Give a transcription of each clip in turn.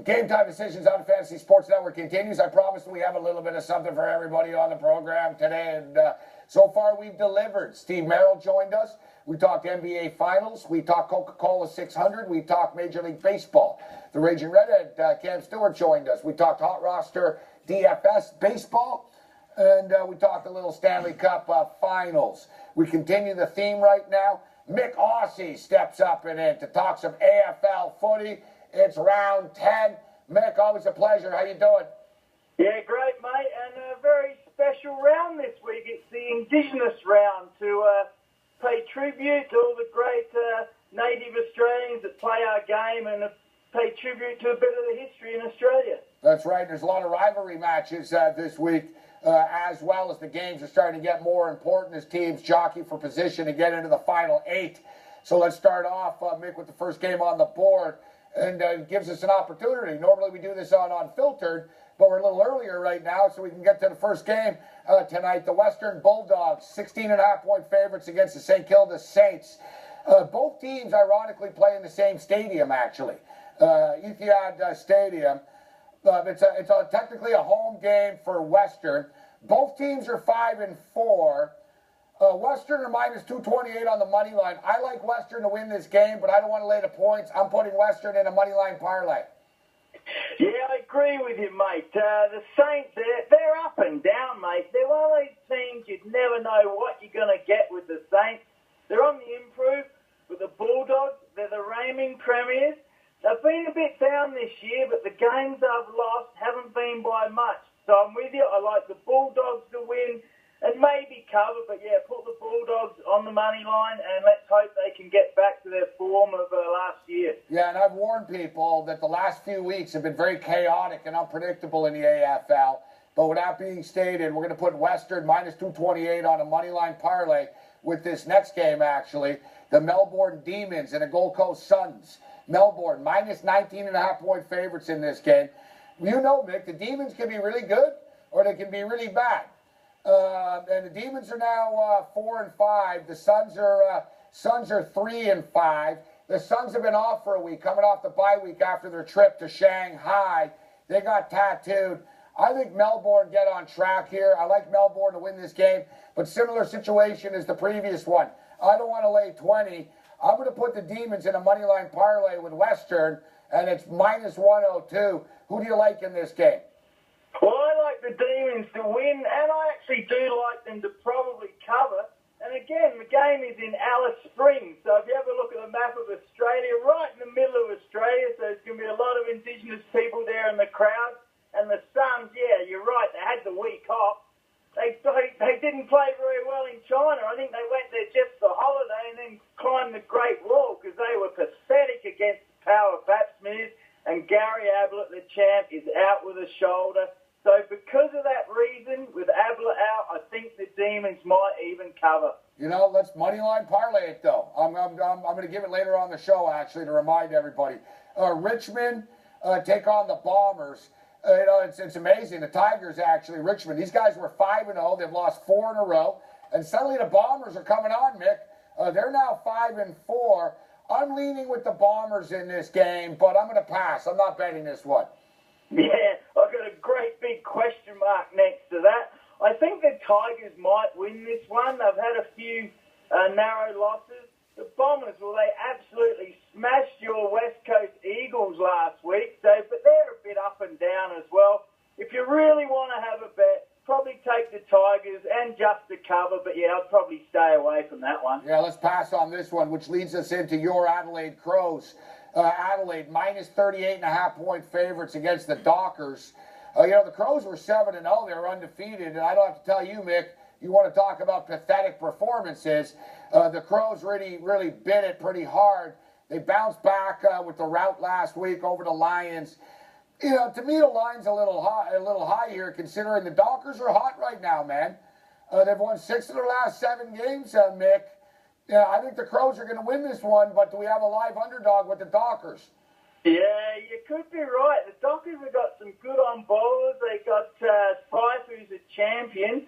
Game Time Decisions on Fantasy Sports Network continues. I promised we have a little bit of something for everybody on the program today, and so far we've delivered. Steve Merrill joined us. We talked NBA Finals. We talked Coca-Cola 600. We talked Major League Baseball. The Raging Redhead, Cam Stewart, joined us. We talked Hot Roster DFS Baseball, and we talked a little Stanley Cup Finals. We continue the theme right now. Myk Aussie steps up and in to talk some AFL footy. It's round 10. Myk, always a pleasure. How you doing? Yeah, great, mate. And a very special round this week. It's the Indigenous round to pay tribute to all the great native Australians that play our game and pay tribute to a bit of the history in Australia. That's right. There's a lot of rivalry matches this week, as well as the games are starting to get more important as teams jockey for position to get into the final 8. So let's start off, Myk, with the first game on the board. And it gives us an opportunity. Normally we do this on Unfiltered, but we're a little earlier right now, so we can get to the first game tonight. The Western Bulldogs, 16.5-point favorites against the St. Kilda Saints. Both teams, ironically, play in the same stadium, actually. Etihad Stadium. It's technically a home game for Western. Both teams are 5-4. Western are minus 228 on the money line. I like Western to win this game, but I don't want to lay the points. I'm putting Western in a money line parlay. Yeah, I agree with you, mate. The Saints, they're up and down, mate. They're one of these teams you'd never know what you're going to get with the Saints. They're on the improve with the Bulldogs. They're the reigning premiers. They've been a bit down this year, but the games they've lost haven't been by much. So I'm with you. I like the Bulldogs to win. And maybe cover, but yeah, put the Bulldogs on the money line and let's hope they can get back to their form of last year. Yeah, and I've warned people that the last few weeks have been very chaotic and unpredictable in the AFL. But with that being stated, we're going to put Western minus 228 on a money line parlay with this next game, actually. The Melbourne Demons and the Gold Coast Suns. Melbourne, minus 19.5-point favorites in this game. You know, Myk, the Demons can be really good or they can be really bad. And the Demons are now 4-5. The Suns are 3-5. The Suns have been off for a week, coming off the bye week after their trip to Shanghai. They got tattooed. I think Melbourne get on track here. I like Melbourne to win this game, but similar situation as the previous one. I don't want to lay 20. I'm going to put the Demons in a moneyline parlay with Western, and it's minus 102. Who do you like in this game? Well, I like the Demons to win, and I actually do like them to probably cover. And again, the game is in Alice Springs. So if you have a look at the map of Australia, right in the middle of Australia, so there's going to be a lot of Indigenous people there in the crowd. And the Suns, yeah, you're right, they had the week off. They didn't play very well in China. I think they went there just for holiday and then climbed the Great Wall because they were pathetic against the power batsmen. And Gary Ablett, the champ, is out with a shoulder. So because of that reason, with Ablett out, I think the Demons might even cover. You know, let's moneyline parlay it, though. I'm going to give it later on the show, actually, to remind everybody. Richmond take on the Bombers. You know, it's amazing. The Tigers, actually, Richmond, these guys were 5-0. They've lost 4 in a row. And suddenly the Bombers are coming on, Myk. They're now 5-4. I'm leaning with the Bombers in this game, but I'm going to pass. I'm not betting this one. Yeah, I've got a great big question mark next to that. I think the Tigers might win this one. They've had a few narrow losses. The Bombers, well, they absolutely smashed your West Coast Eagles last week, but they're a bit up and down as well. If you really want to have a bet, probably take the Tigers and just the cover, but yeah, I'd probably stay away from that one. Yeah, let's pass on this one, which leads us into your Adelaide Crows. Adelaide, minus 38.5-point favorites against the Dockers. You know, the Crows were 7-0. They were undefeated. And I don't have to tell you, Myk, you want to talk about pathetic performances. The Crows really bit it pretty hard. They bounced back with the rout last week over the Lions. You know, to me, the line's a little high here, considering the Dockers are hot right now, man. They've won 6 of their last 7 games, Myk. Yeah, I think the Crows are going to win this one, but do we have a live underdog with the Dockers? Yeah, you could be right. The Dockers have got some good on bowlers. They got Spice, who's a champion.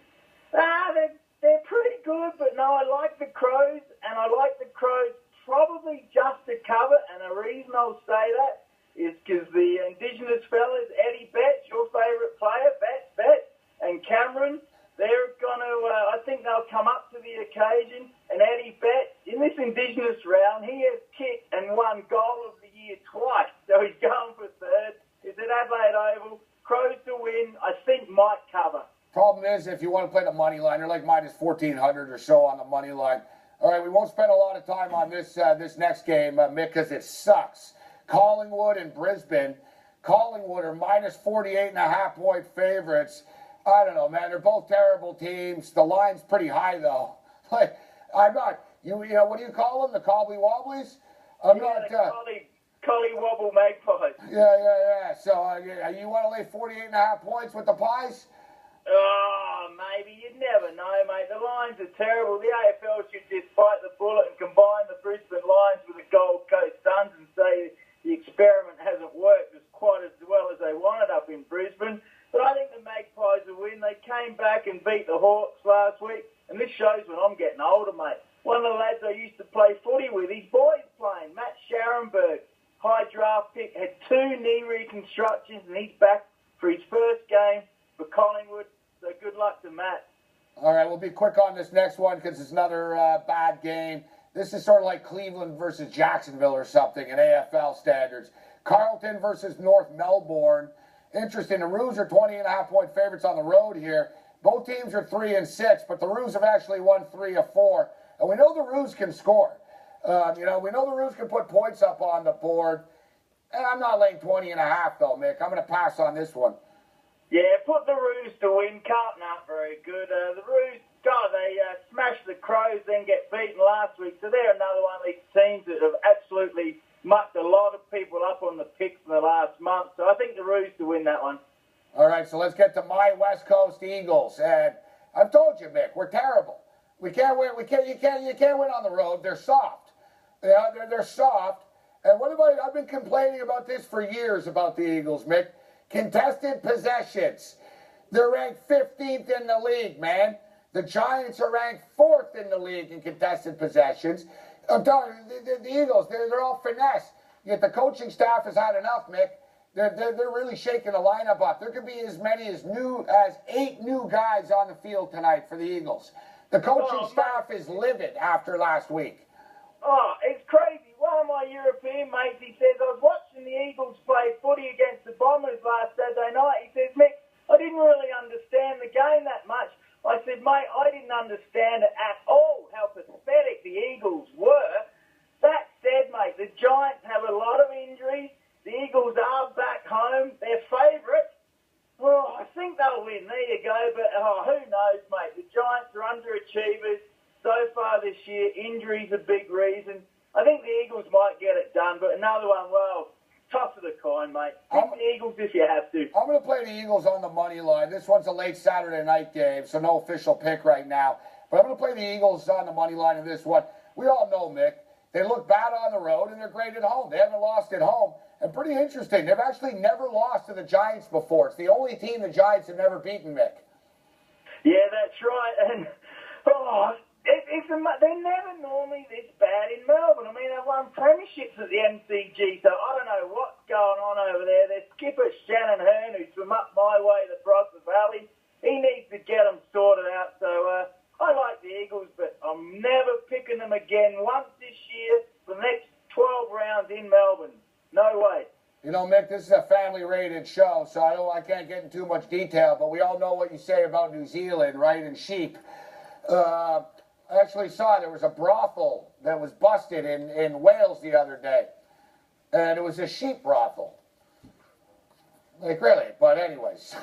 They're pretty good, but no, I like the Crows, and I like the Crows probably just to cover, and the reason I'll say that is because the Indigenous fellas, Eddie Betts, your favourite player, Bet, and Cameron, they're going to, I think they'll come up to the occasion. And Eddie Betts, in this Indigenous round, he has kicked and won goal of the year twice. So he's going for third. It's at Adelaide Oval. Crows to win. I think might cover. Problem is, if you want to play the money line, you're like minus 1,400 or so on the money line. All right, we won't spend a lot of time on this this next game, Mick, because it sucks. Collingwood and Brisbane. Collingwood are minus 48.5 point favorites. I don't know, man. They're both terrible teams. The line's pretty high, though. Like, I'm not. You know, what do you call them? The Cobbly Wobblies? I'm not. Collie Wobble Magpies. Yeah. So you want to lay 48.5 points with the Pies? Oh, maybe. You never know, mate. The lines are terrible. The AFL should just bite the bullet and combine the Brisbane Lions with the Gold Coast Suns and say the experiment hasn't worked as quite as well as they wanted up in Brisbane. But I think the Magpies will win. They came back and beat the Hawks last week. And this shows when I'm getting older, mate. One of the lads I used to play footy with, his boy's playing, Matt Scharenberg, high draft pick, had 2 knee reconstructions, and he's back for his first game for Collingwood. So good luck to Matt. All right, we'll be quick on this next one because it's another bad game. This is sort of like Cleveland versus Jacksonville or something in AFL standards. Carlton versus North Melbourne. Interesting, the Roos are 20.5 point favorites on the road here. Both teams are 3-6, but the Roos have actually won 3 of 4. And we know the Roos can score. We know the Roos can put points up on the board. And I'm not laying 20.5 though, Mick. I'm going to pass on this one. Yeah, put the Roos to win. Carlton aren't very good. The Roos, God, they smashed the Crows, then get beaten last week. So they're another one of these teams that have absolutely mucked a lot of people up on the picks in the last month. So I think the Roos to win that one. All right, so let's get to my West Coast Eagles. And I've told you, Mick, we're terrible. We can't win. You can't win on the road. They're soft. Yeah, they're soft. And I've been complaining about this for years about the Eagles, Mick. Contested possessions. They're ranked 15th in the league, man. The Giants are ranked 4th in the league in contested possessions. I'm telling you, the Eagles, they're all finesse. Yet the coaching staff has had enough, Mick. They're really shaking the lineup up. There could be as many as 8 new guys on the field tonight for the Eagles. The coaching staff is livid after last week. Oh, it's crazy. One of my European mates, he says, I was watching the Eagles play footy against the Bombers last Saturday night. He says, Mick, I didn't really understand the game that much. I said, mate, I didn't understand it at all, how pathetic the Eagles were. That said, mate, the Giants have a lot of injuries. The Eagles are back home. They're favourites. Well, I think they'll win. There you go. But who knows, mate? The Giants are underachievers so far this year. Injuries a big reason. I think the Eagles might get it done, but another one, well, toss of the coin, mate. Pick the Eagles if you have to. I'm going to play the Eagles on the money line. This one's a late Saturday night game, so no official pick right now. But I'm going to play the Eagles on the money line in this one. We all know, Mick, they look bad on the road and they're great at home. They haven't lost at home. And pretty interesting, they've actually never lost to the Giants before. It's the only team the Giants have never beaten, Mick. Yeah, that's right. And, they're never normally this bad in Melbourne. I mean, they've won premierships at the MCG, so I don't know what's going on over there. Their skipper, Shannon Hearn, who's from up my way, the Barossa Valley, he needs to get them sorted out. So I like the Eagles, but I'm never picking them again once this year for the next 12 rounds in Melbourne. No way. You know, Mick, this is a family-rated show, so I can't get into too much detail, but we all know what you say about New Zealand, right, and sheep. I actually saw there was a brothel that was busted in Wales the other day, and it was a sheep brothel. Like, really? But anyways.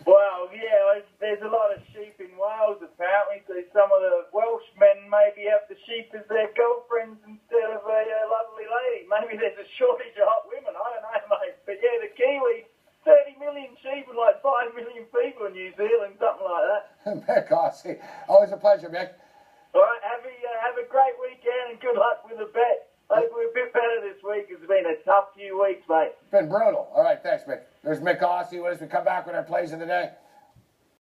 Well, yeah, there's a lot of sheep in Wales, apparently, so some of the Welshmen maybe have the sheep as their girlfriends instead of a lovely lady. Maybe there's a shortage of hot women, I don't know, mate. But yeah, the Kiwis, 30 million sheep and like 5 million people in New Zealand, something like that. Myk Aussie. Always a pleasure, Mick. All right, have a great weekend and good luck with the bet. Hope we're a bit better this week. It's been a tough few weeks, mate. It's been brutal. All right, thanks, Mick. There's Myk Aussie with us. We come back with our plays of the day.